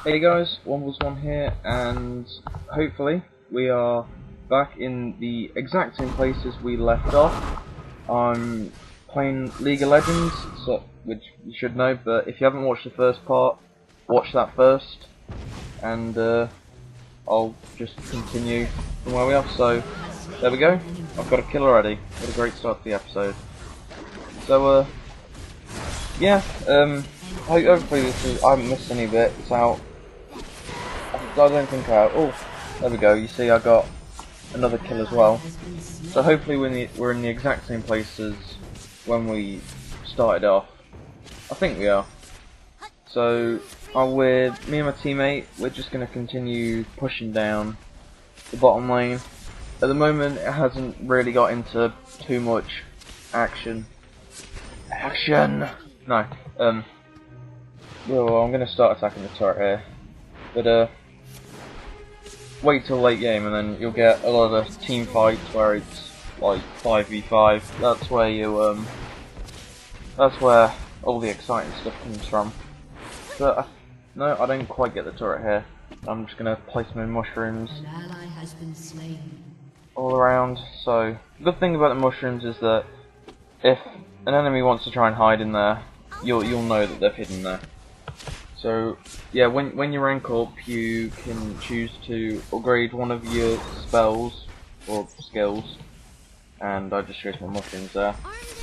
Hey guys, Wombles one here, and hopefully we are back in the exact same places we left off. I'm playing League of Legends, which you should know, but if you haven't watched the first part, watch that first, and I'll just continue from where we are. So, there we go, I've got a kill already. What a great start to the episode. So, yeah, hopefully I haven't missed any bits out. I don't think oh, there we go, you see I got another kill as well. So hopefully we're in the exact same place as when we started off. I think we are. So, me and my teammate, we're just going to continue pushing down the bottom lane. At the moment it hasn't really got into too much action. No, well, I'm going to start attacking the turret here. But wait till late game and then you'll get a lot of team fights where it's like 5v5. That's where you that's where all the exciting stuff comes from. But no, I don't quite get the turret here. I'm just gonna place my mushrooms all around. So the good thing about the mushrooms is that if an enemy wants to try and hide in there, you'll know that they're hidden there. So yeah, when you rank up, you can choose to upgrade one of your spells or skills, and I just chose my mushrooms there.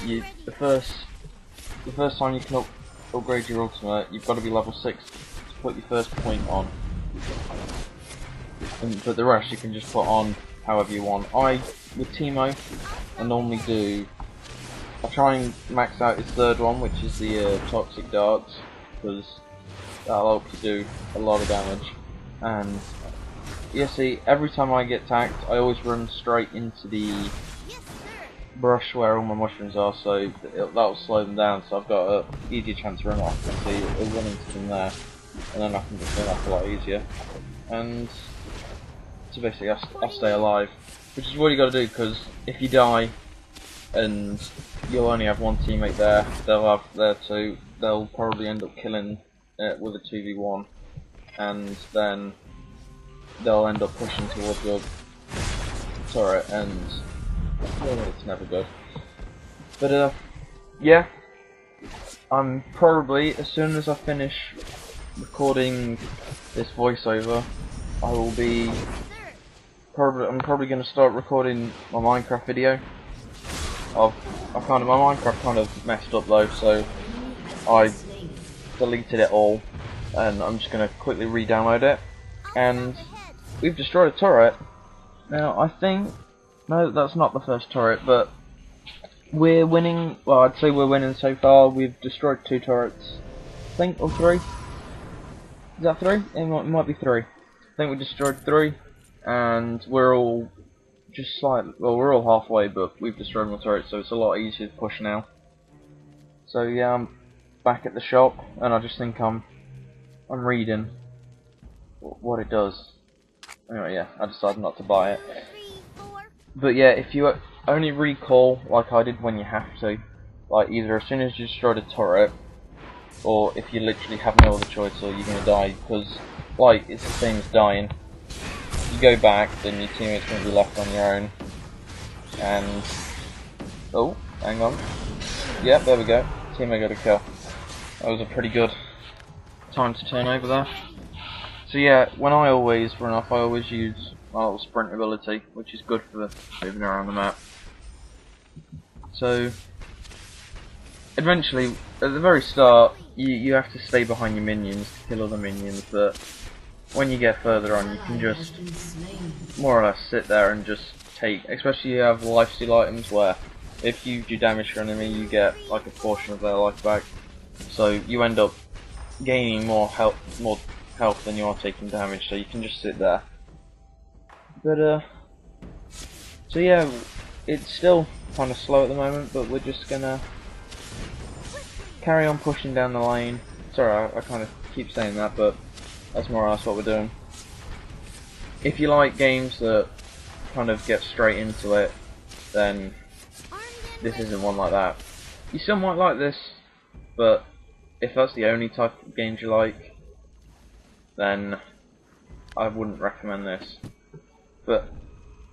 The first time you can upgrade your ultimate, you've got to be level 6 to put your first point on, but the rest you can just put on however you want. With Teemo, I normally I try and max out his third one, which is the toxic darts, because that'll help you do a lot of damage. And you see, every time I get attacked, I always run straight into the brush where all my mushrooms are, so that'll slow them down, so I've got an easier chance to run off. You see, it'll run into them there, and then I can just run off a lot easier. And so basically I stay alive, which is what you got to do, because if you die and you'll only have one teammate there, they'll have there too, they'll probably end up killing with a 2v1, and then they'll end up pushing towards your turret, and it's never good. But yeah, I'm probably, as soon as I finish recording this voiceover, I'm probably going to start recording my Minecraft video. My Minecraft kind of messed up though, so I deleted it all, and I'm just going to quickly re-download it. And we've destroyed a turret. Now I think, no, that's not the first turret, but we're winning. Well, I'd say we're winning so far. We've destroyed 2 turrets, I think, or 3. Is that 3? It might be 3. I think we destroyed 3, and we're all just slightly, well, we're all halfway, but we've destroyed my turret, so it's a lot easier to push now. So yeah, I'm back at the shop, and I just think I'm reading what it does. Anyway, yeah, I decided not to buy it. But yeah, if you only recall like I did when you have to, like either as soon as you destroyed a turret, or if you literally have no other choice, or you're gonna die, because like it's the same as dying. You go back, then your teammate's gonna be left on your own. And oh, hang on. Yep, there we go. Teammate got a kill. That was a pretty good time to turn over there. So yeah, when I always run off, I always use my little sprint ability, which is good for moving around the map. So eventually, at the very start, you have to stay behind your minions to kill other minions, but when you get further on, you can just more or less sit there and just take, especially you have lifesteal items where if you do damage to an enemy, you get like a portion of their life back. So you end up gaining more health than you are taking damage, so you can just sit there. But so yeah, it's still kind of slow at the moment, but we're just gonna carry on pushing down the lane. Sorry, I kind of keep saying that, but that's more or less what we're doing. If you like games that kind of get straight into it, then this isn't one like that. You still might like this, but if that's the only type of games you like, then I wouldn't recommend this. But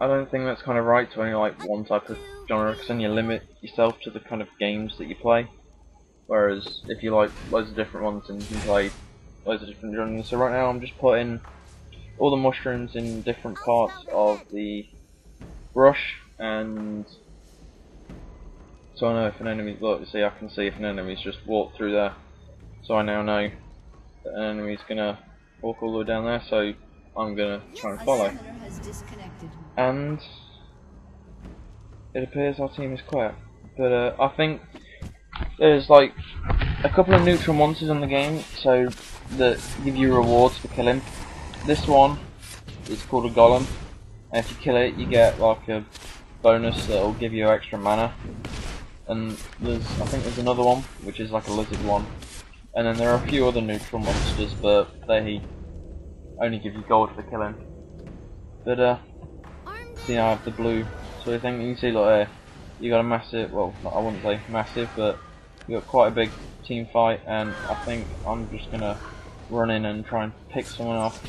I don't think that's kind of right to only like one type of genre, because then you limit yourself to the kind of games that you play. Whereas if you like loads of different ones, and you can play loads of different genres. So right now I'm just putting all the mushrooms in different parts of the brush, and so I know if an enemy, look, see, I can see if an enemy's just walked through there. So I now know that an enemy's gonna walk all the way down there, so I'm gonna try and follow. And it appears our team is quit. But I think there's like a couple of neutral monsters in the game, so that give you rewards for killing. This one is called a golem, and if you kill it, you get like a bonus that'll give you extra mana. And I think there's another one, which is like a lizard one. And then there are a few other neutral monsters, but they only give you gold for killing. But see, I have the blue sort of thing. You can see, like, you got a massive, well, I wouldn't say massive, but you got quite a big team fight, and I think I'm just gonna run in and try and pick someone off.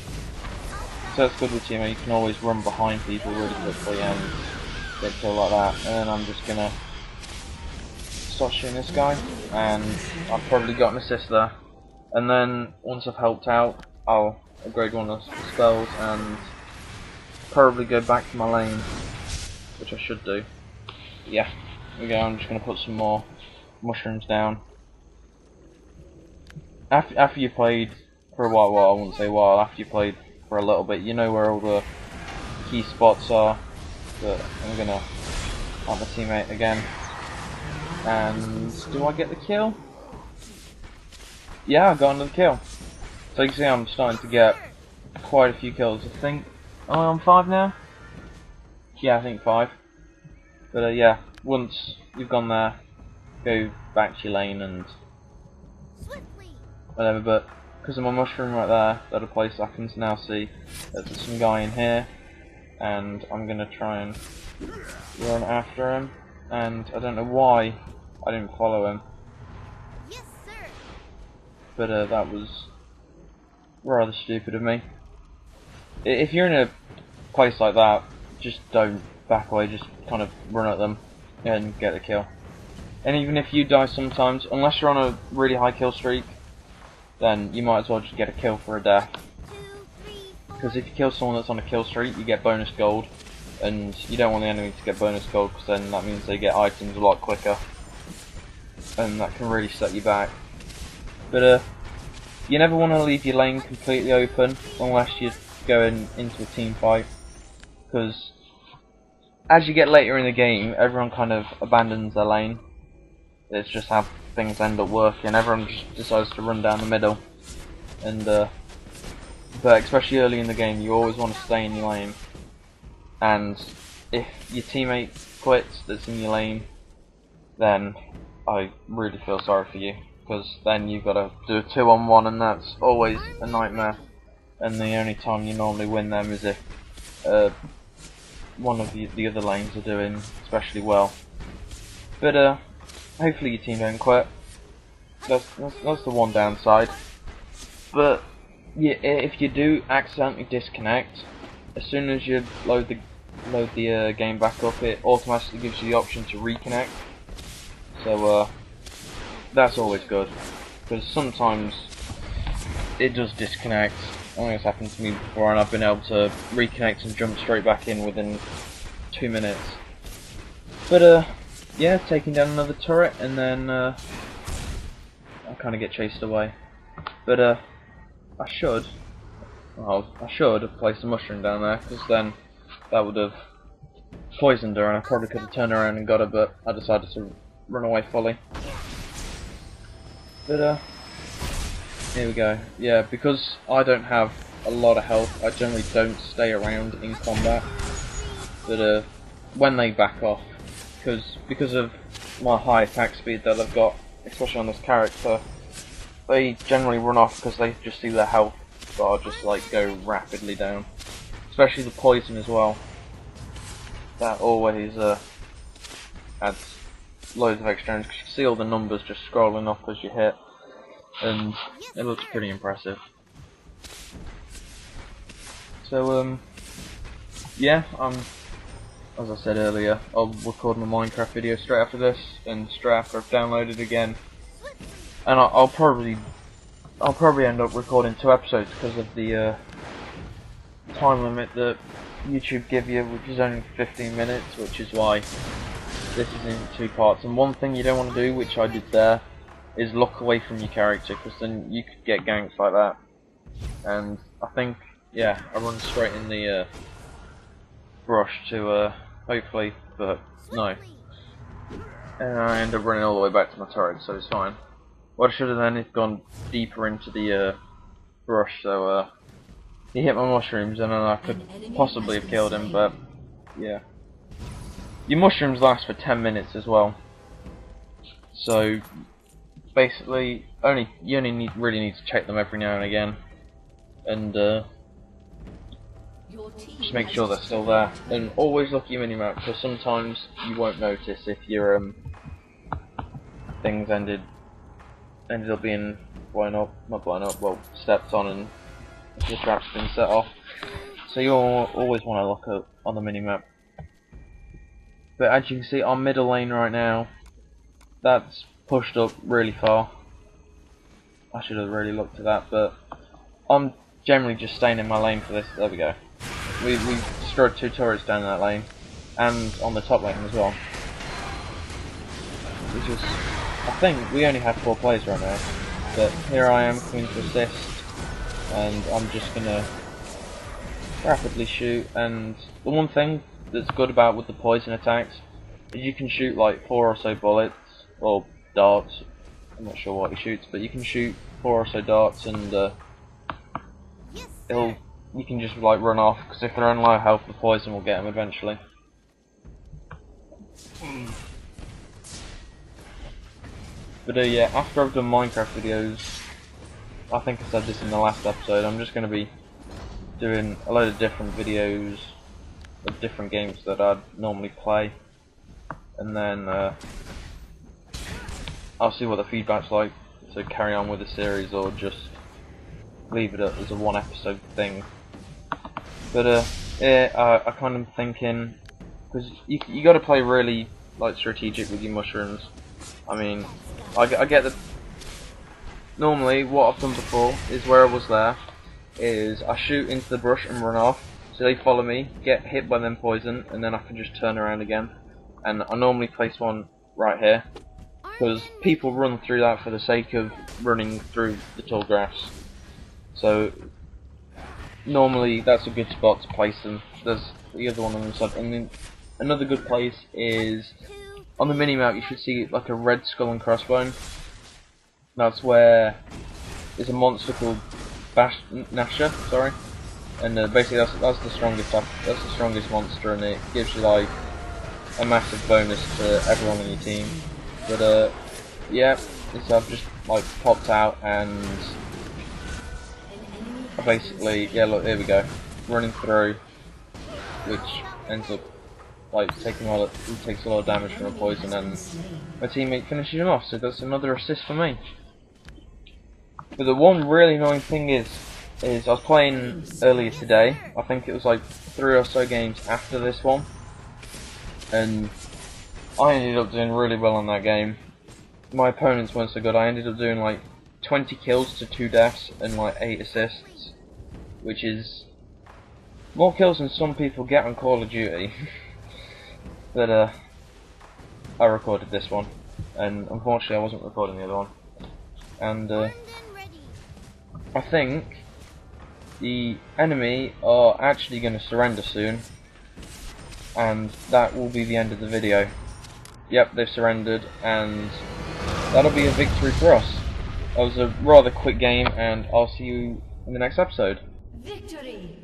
So that's good with teaming. You can always run behind people really quickly and get killed like that. And then I'm just gonna start shooting this guy, and I've probably got an assist there. And then once I've helped out, I'll upgrade one of the spells and probably go back to my lane, which I should do. Yeah, here we go. I'm just gonna put some more mushrooms down. After you played for a while, well, I wouldn't say a while, after you played for a little bit, you know where all the key spots are. But I'm gonna hunt my teammate again. And do I get the kill? Yeah, I got another kill. So you can see I'm starting to get quite a few kills. I think, am I on 5 now? Yeah, I think 5. But yeah, once you've gone there, go back to your lane and whatever. But because of my mushroom right there, that a place I can now see that there's some guy in here, and I'm gonna try and run after him. And I don't know why I didn't follow him. Yes, sir. But that was rather stupid of me. If you're in a place like that, just don't back away, just kind of run at them and get a kill. And even if you die sometimes, unless you're on a really high kill streak, then you might as well just get a kill for a death. Because if you kill someone that's on a kill streak, you get bonus gold. And you don't want the enemy to get bonus gold, because then that means they get items a lot quicker, and that can really set you back. But you never want to leave your lane completely open unless you're going into a team fight, because as you get later in the game, everyone kind of abandons their lane. It's just how things end up working. Everyone just decides to run down the middle, and but especially early in the game, you always want to stay in your lane. And if your teammate quits that's in your lane, then I really feel sorry for you, because then you've got to do a 2-on-1, and that's always a nightmare. And the only time you normally win them is if one of the other lanes are doing especially well. But hopefully your team don't quit. That's the one downside. But yeah, if you do accidentally disconnect, as soon as you load the game back up, it automatically gives you the option to reconnect. So that's always good, because sometimes it does disconnect. I think it's happened to me before, and I've been able to reconnect and jump straight back in within 2 minutes. But yeah, taking down another turret, and then I kind of get chased away. But I should have placed a mushroom down there, because then that would have poisoned her, and I probably could have turned around and got her, but I decided to run away fully. But here we go. Yeah, because I don't have a lot of health, I generally don't stay around in combat. But when they back off, because of my high attack speed that I've got, especially on this character, they generally run off because they just see their health bar just like go rapidly down. Especially the poison as well. That always adds loads of extra damage, because you can see all the numbers just scrolling up as you hit, and it looks pretty impressive. So yeah, as I said earlier, I'll record my Minecraft video straight after this, and straight after I've downloaded again, and I'll probably end up recording 2 episodes because of the time limit that YouTube give you, which is only 15 minutes, which is why this is in 2 parts. And one thing you don't want to do, which I did there, is look away from your character, because then you could get ganked like that. And I think, yeah, I run straight in the brush to hopefully, but no. And I end up running all the way back to my turret, so it's fine. What I should have done is gone deeper into the brush, so he hit my mushrooms and then I could possibly have killed him, but yeah. Your mushrooms last for 10 minutes as well. So basically, you only really need to check them every now and again, and just make sure they're still there. And always look at your minimap, because sometimes you won't notice if your things ended up being not blown up, well, stepped on, and the trap's been set off. So you always want to look on the minimap. But as you can see, our middle lane right now, that's pushed up really far. I should have really looked at that, but I'm generally just staying in my lane for this. There we go. We destroyed 2 turrets down that lane, and on the top lane as well. It's just, I think we only have 4 players right now, but here I am coming to assist, and I'm just gonna rapidly shoot. And the one thing that's good about with the poison attacks is you can shoot like 4 or so bullets, or darts, I'm not sure what he shoots, but you can shoot 4 or so darts, and you can just like run off, because if they're on low health, the poison will get them eventually. But yeah, after I've done Minecraft videos, I think I said this in the last episode, I'm just going to be doing a load of different videos of different games that I'd normally play, and then I'll see what the feedback's like to carry on with the series or just leave it as a 1 episode thing. But yeah, I kind of thinking, because you got to play really like strategic with your mushrooms. I mean, I get that. Normally, what I've done before is where I was there, is I shoot into the brush and run off, so they follow me, get hit by them poison, and then I can just turn around again. And I normally place one right here, because people run through that for the sake of running through the tall grass. So normally that's a good spot to place them. There's the other one on the side, and then another good place is on the minimap. You should see like a red skull and crossbone. That's where there's a monster called Nasha, sorry, and basically that's the strongest monster, and it gives you like a massive bonus to everyone on your team. But yeah, so I've just like popped out, and I basically, yeah, look, here we go, running through, which ends up like taking it takes a lot of damage from a poison, and my teammate finishes him off, so that's another assist for me. But the one really annoying thing is I was playing earlier today, I think it was like 3 or so games after this one, and I ended up doing really well on that game. My opponents weren't so good. I ended up doing like 20 kills to 2 deaths and like 8 assists, which is more kills than some people get on Call of Duty. But I recorded this one, and unfortunately I wasn't recording the other one. And I think the enemy are actually going to surrender soon, and that will be the end of the video. Yep, they've surrendered, and that'll be a victory for us. That was a rather quick game, and I'll see you in the next episode. Victory!